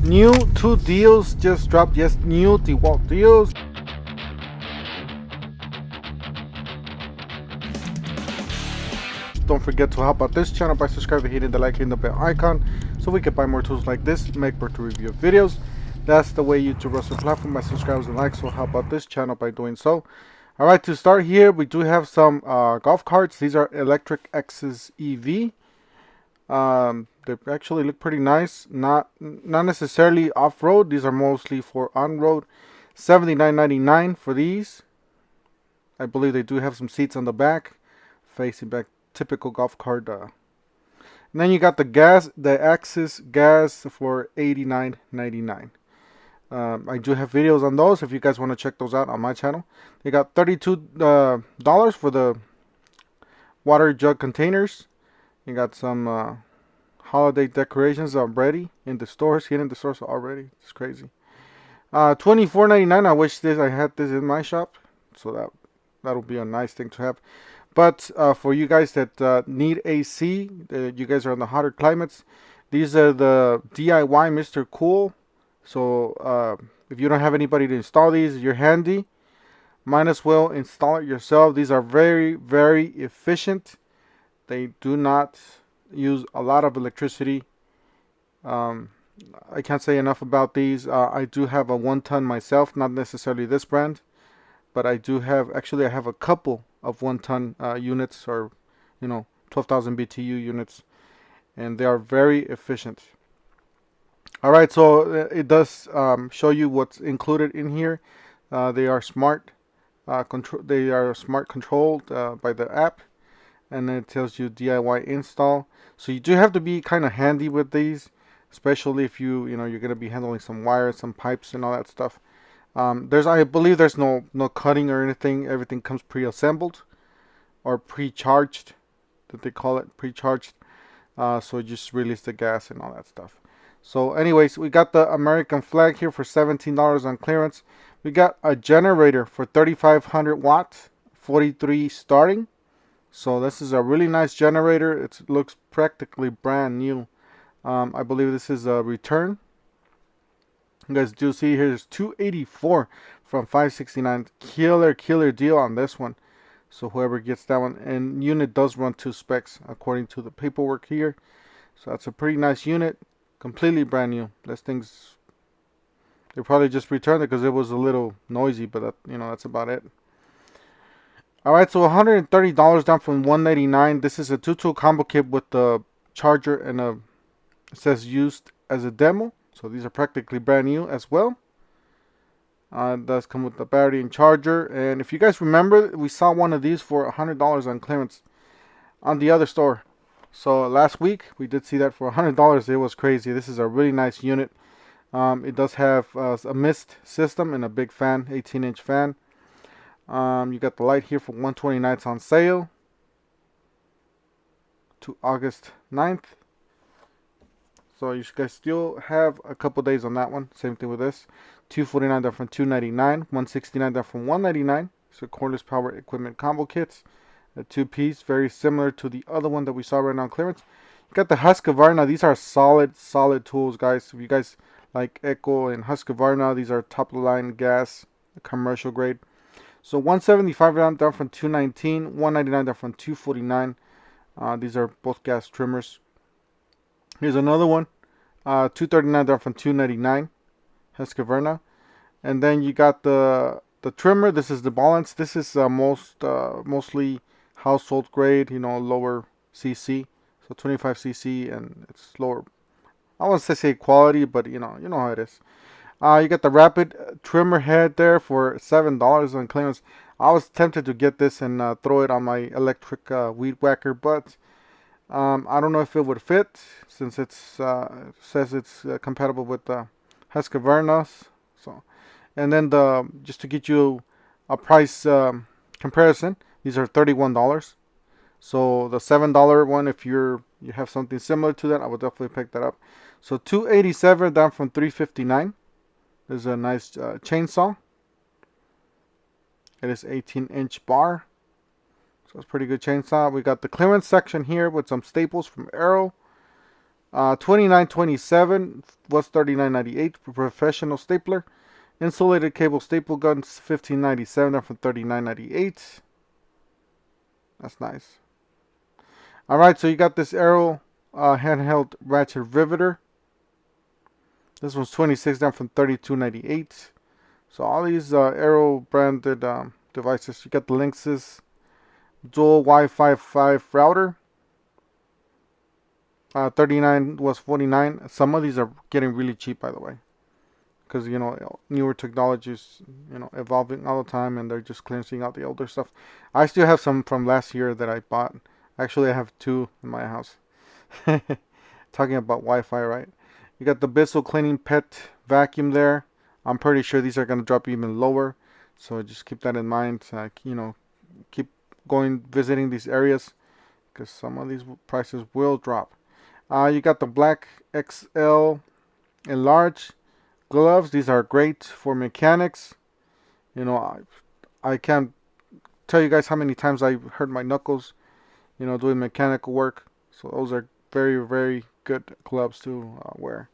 New 2 deals just dropped. Yes, new DeWalt deals. Don't forget to help out this channel by subscribing, hitting the like, hitting the bell icon, so we can buy more tools like this, Macbook to review videos. That's the way YouTube runs the platform, by subscribers and likes. So help out this channel by doing so. Alright, to start here, we do have some golf carts. These are Electric X's EV. They actually look pretty nice. Not necessarily off-road. These are mostly for on-road. $79.99 for these. I believe they do have some seats on the back, facing back. Typical golf cart. And then you got the Axis gas for $89.99. I do have videos on those if you guys want to check those out on my channel. They got $32 for the water jug containers. You got some holiday decorations already in the stores, hitting the stores already. It's crazy. $24.99. I wish I had this in my shop, so that'll be a nice thing to have. But for you guys that need AC, you guys are in the hotter climates, these are the DIY Mr. Cool. So if you don't have anybody to install these, you're handy, might as well install it yourself. These are very, very efficient. They do not use a lot of electricity. I can't say enough about these. I do have a 1-ton myself, not necessarily this brand, but I do have, actually I have a couple of 1-ton units, or 12,000 BTU units, and they are very efficient. Alright, so it does show you what's included in here. They are smart controlled by the app, and then it tells you DIY install. So you do have to be kind of handy with these, especially if you're going to be handling some wires, some pipes, and all that stuff. I believe there's no cutting or anything. Everything comes pre-assembled or pre-charged, that they call it, pre-charged. So you just release the gas and all that stuff. So anyways, we got the American flag here for $17 on clearance. We got a generator for 3,500 watts, 43 starting. So this is a really nice generator. It looks practically brand new. I believe this is a return. You guys do see here's $284 from $569. Killer deal on this one. So whoever gets that one, and unit does run 2 specs according to the paperwork here. So that's a pretty nice unit, completely brand new. This thing's, they probably just returned it because it was a little noisy, but that's about it. Alright, so $130 down from $199. This is a 2-tool combo kit with the charger and it says used as a demo. So these are practically brand new as well. It does come with the battery and charger. And if you guys remember, we saw one of these for $100 on clearance on the other store. So last week we did see that for $100. It was crazy. This is a really nice unit. It does have a mist system and a big fan, 18-inch fan. You got the light here for $129. It's on sale to August 9th. So you guys still have a couple days on that one. Same thing with this. $249 down from $299. $169 down from $199. So cordless power equipment combo kits. A 2-piece, very similar to the other one that we saw right now on clearance. You got the Husqvarna. These are solid tools, guys. If you guys like Echo and Husqvarna, these are top of the line gas, commercial grade. So $175 down from $219. $199 down from $249. These are both gas trimmers. Here's another one, $239 down from $299, Husqvarna. And then you got the trimmer. This is the Balance. This is mostly household grade, lower CC, so 25 CC, and it's lower. I won't say quality, but you know how it is. You got the Rapid trimmer head there for $7 on clearance. I was tempted to get this and throw it on my electric weed whacker, but I don't know if it would fit, since it says it's compatible with the Husqvarna. So, and then just to get you a price comparison, these are $31. So the $7 one, if you have something similar to that, I would definitely pick that up. So $287 down from $359. There's a nice chainsaw. It is 18-inch bar. So it's pretty good chainsaw. We got the clearance section here with some staples from Arrow. $29.27 was $39.98. Professional stapler. Insulated cable staple guns, $15.97 down from $39.98. That's nice. Alright, so you got this Arrow handheld ratchet riveter. This one's $26 down from $32.98. So all these Arrow branded devices. You got the Linksys dual Wi-Fi 5 router. 39 was 49. Some of these are getting really cheap, by the way, because you know newer technologies, you know, evolving all the time, and they're just cleansing out the older stuff. I still have some from last year that I bought. Actually, I have two in my house. Talking about Wi-Fi, right? You got the Bissell cleaning pet vacuum there. I'm pretty sure these are going to drop even lower, so just keep that in mind. You know, keep going visiting these areas because some of these prices will drop. You got the black XL and large gloves. These are great for mechanics. You know, I can't tell you guys how many times I hurt my knuckles, you know, doing mechanical work. So those are very, very good gloves to wear.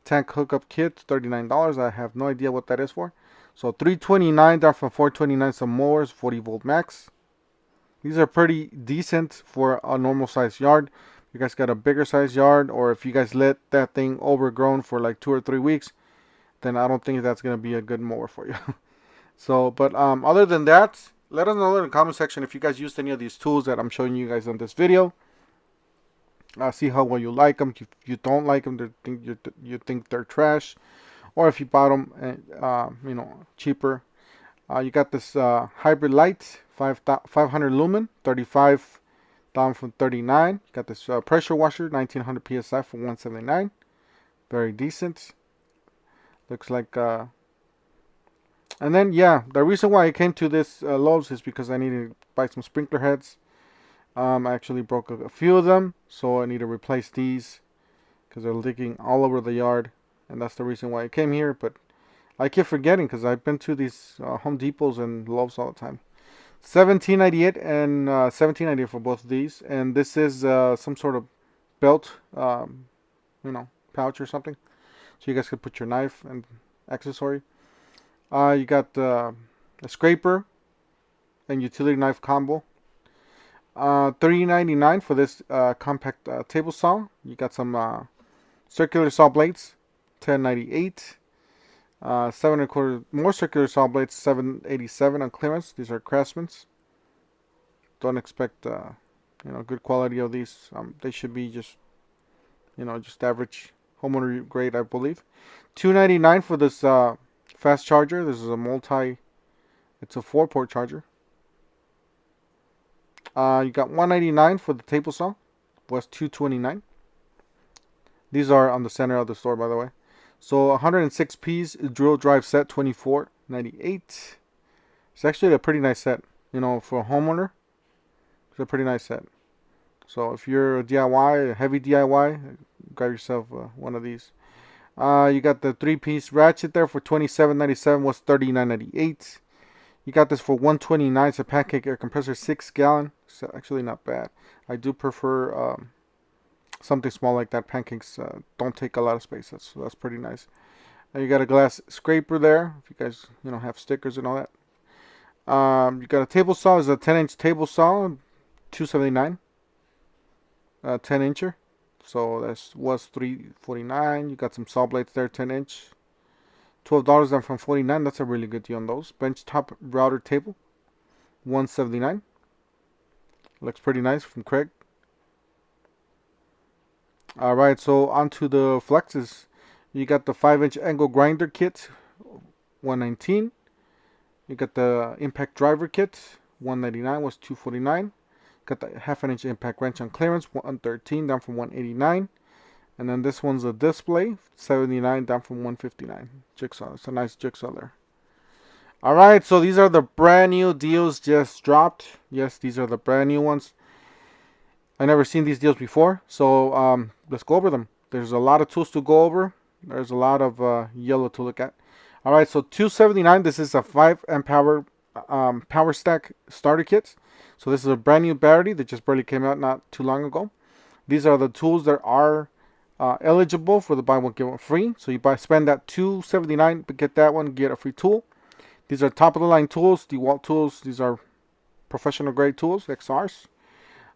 Tank hookup kit, $39. I have no idea what that is for. So $329 down from $429. Some mowers, 40 volt max. These are pretty decent for a normal size yard. If you guys got a bigger size yard, or if you guys let that thing overgrown for like 2 or 3 weeks, then I don't think that's gonna be a good mower for you. So, but other than that, let us know in the comment section if you guys used any of these tools that I'm showing you guys on this video. See how well you like them. If you don't like them, you think they're trash, or if you bought them, you know, cheaper. You got this hybrid light, 500 lumen, 35 down from 39. You got this pressure washer, 1900 psi for 179. Very decent. Looks like. And then yeah, the reason why I came to this Lowe's is because I needed to buy some sprinkler heads. I actually broke a few of them, so I need to replace these because they're leaking all over the yard, and that's the reason why I came here. But I keep forgetting because I've been to these Home Depots and Lowe's all the time. $17.98 and $17.98 for both of these, and this is some sort of belt, you know, pouch or something, so you guys can put your knife and accessory. You got a scraper and utility knife combo. $3.99 for this compact table saw. You got some circular saw blades, $10.98. 7¼ more circular saw blades, $7.87 on clearance. These are Craftsman's. Don't expect you know, good quality of these. They should be just, you know, just average homeowner grade, I believe. $2.99 for this fast charger. This is a it's a 4-port charger. You got $1.99 for the table saw. Was $2.29. These are on the center of the store, by the way. So 106 piece drill drive set, $24.98. It's actually a pretty nice set, you know, for a homeowner. It's a pretty nice set. So if you're a DIY, a heavy DIY, grab yourself one of these. You got the 3-piece ratchet there for $27.97. Was $39.98. You got this for $129. It's a pancake air compressor, 6-gallon. It's actually not bad. I do prefer something small like that. Pancakes don't take a lot of space. That's pretty nice. You got a glass scraper there. If you guys, you know, have stickers and all that. You got a table saw. It's a 10-inch table saw, $279. 10-incher. So that was $349. You got some saw blades there, 10-inch. $12 down from $49. That's a really good deal on those. Bench top router table, $179. Looks pretty nice from Craig. Alright, so onto the flexes. You got the 5-inch angle grinder kit, $119. You got the impact driver kit, $199. Was $249. Got the 1/2 inch impact wrench on clearance, $113 down from $189. And then this one's a display, $79 down from $159. Jigsaw. It's a nice jigsaw there. Alright, so these are the brand new deals just dropped. Yes, these are the brand new ones. I never seen these deals before, so let's go over them. There's a lot of tools to go over. There's a lot of yellow to look at. Alright, so $279. This is a 5 amp power power stack starter kit. So this is a brand new battery that just barely came out not too long ago. These are the tools that are eligible for the buy one get one free. So you spend that $279, but get that one, get a free tool. These are top of the line tools, DeWalt tools. These are professional grade tools, XRs.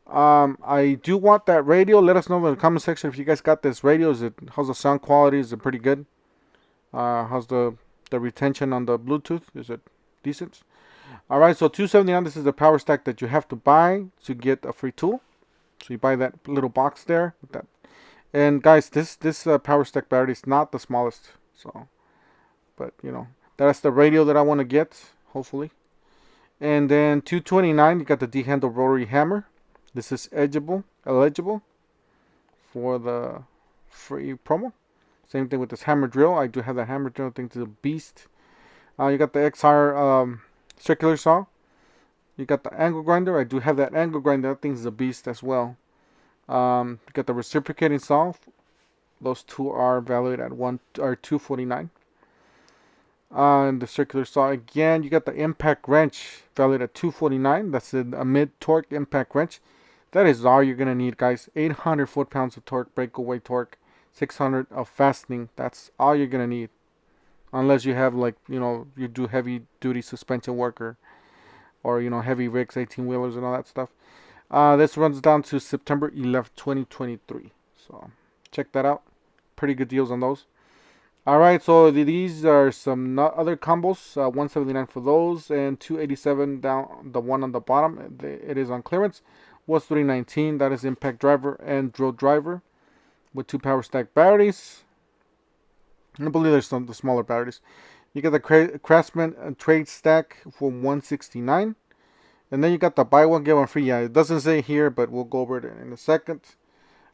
I do want that radio. Let us know in the comment section if you guys got this radio. How's the sound quality? Is it pretty good? How's the retention on the Bluetooth? Is it decent? All right, so $279. This is the power stack that you have to buy to get a free tool. So you buy that little box there with that. And guys, this power stack battery is not the smallest. So, but you know, that's the radio that I want to get, hopefully. And then $229. You got the D-handle rotary hammer. This is eligible for the free promo. Same thing with this hammer drill. I do have that hammer drill. I think it's a beast. You got the XR circular saw. You got the angle grinder. I do have that angle grinder. That thing's a beast as well. You got the reciprocating saw. Those two are valued at $249. And the circular saw again. You got the impact wrench valued at $249. That's a mid torque impact wrench. That is all you're gonna need, guys. 800 foot-pounds of torque, breakaway torque, 600 of fastening. That's all you're gonna need, unless you have, like, you know, you do heavy duty suspension work, or you know, heavy rigs, 18-wheelers and all that stuff. This runs down to September 11th, 2023. So check that out. Pretty good deals on those. All right, so these are some other combos. $179 for those, and $287 down. The one on the bottom, it is on clearance. Was $319. That is impact driver and drill driver with 2 power stack batteries. I believe there's the smaller batteries. You got the Craftsman trade stack for $169. And then you got the buy one get one free. Yeah, it doesn't say here, but we'll go over it in a second.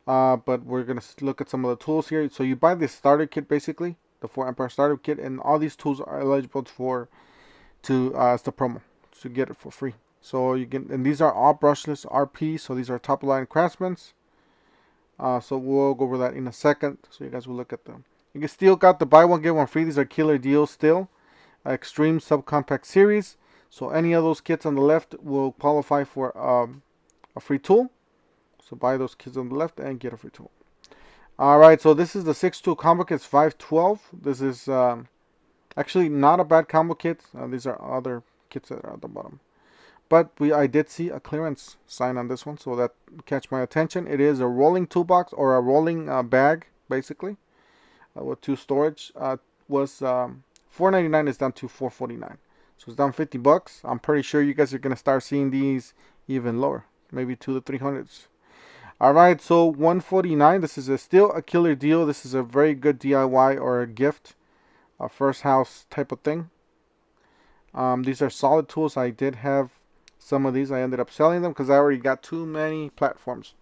But we're gonna look at some of the tools here. So you buy this starter kit, basically the 4 amp starter kit, and all these tools are eligible as the promo to get it for free. So you can, and these are all brushless RP. So these are top line Craftsman's. So we'll go over that in a second. So you guys will look at them. You can still got the buy one get one free. These are killer deals still. Extreme subcompact series. So any of those kits on the left will qualify for a free tool. So buy those kits on the left and get a free tool. All right. So this is the 6-tool combo kit. It's 512. This is actually not a bad combo kit. These are other kits that are at the bottom. But I did see a clearance sign on this one, so that catch my attention. It is a rolling toolbox, or a rolling bag, basically, with 2 storage. Was $4.99 is down to $4.49, so it's down $50. I'm pretty sure you guys are gonna start seeing these even lower, maybe to the 300s. All right, so $149. This is still a killer deal. This is a very good DIY or a gift, a first house type of thing. These are solid tools. I did have some of these. I ended up selling them because I already got too many platforms.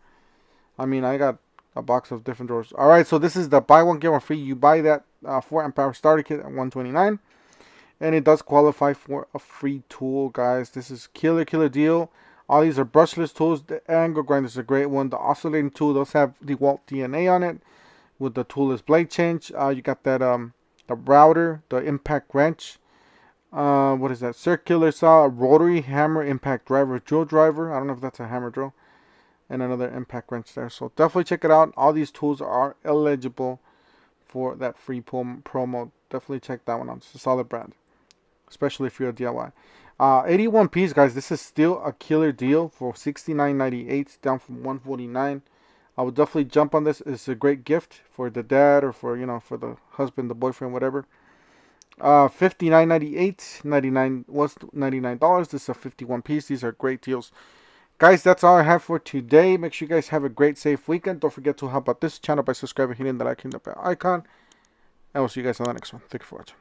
I mean, I got a box of different drawers. All right, so this is the buy one get one free. You buy that 4 amp hour starter kit at $129, and it does qualify for a free tool, guys. This is killer deal. All these are brushless tools. The angle grinder is a great one. The oscillating tool does have DeWalt DNA on it with the toolless blade change. You got that the router, the impact wrench. What is that? Circular saw, rotary hammer, impact driver, drill driver. I don't know if that's a hammer drill. And another impact wrench there. So definitely check it out. All these tools are eligible for that free promo. Definitely check that one out. It's a solid brand, especially if you're a DIY. 81 piece, guys. This is still a killer deal for $69.98, down from $149. I would definitely jump on this. It's a great gift for the dad, or for, you know, for the husband, the boyfriend, whatever. $59.98, $99 was $99. This is a 51 piece. These are great deals, guys. That's all I have for today. Make sure you guys have a great, safe weekend. Don't forget to help out this channel by subscribing, hitting the like and the bell icon, and we'll see you guys on the next one. Thank you for watching.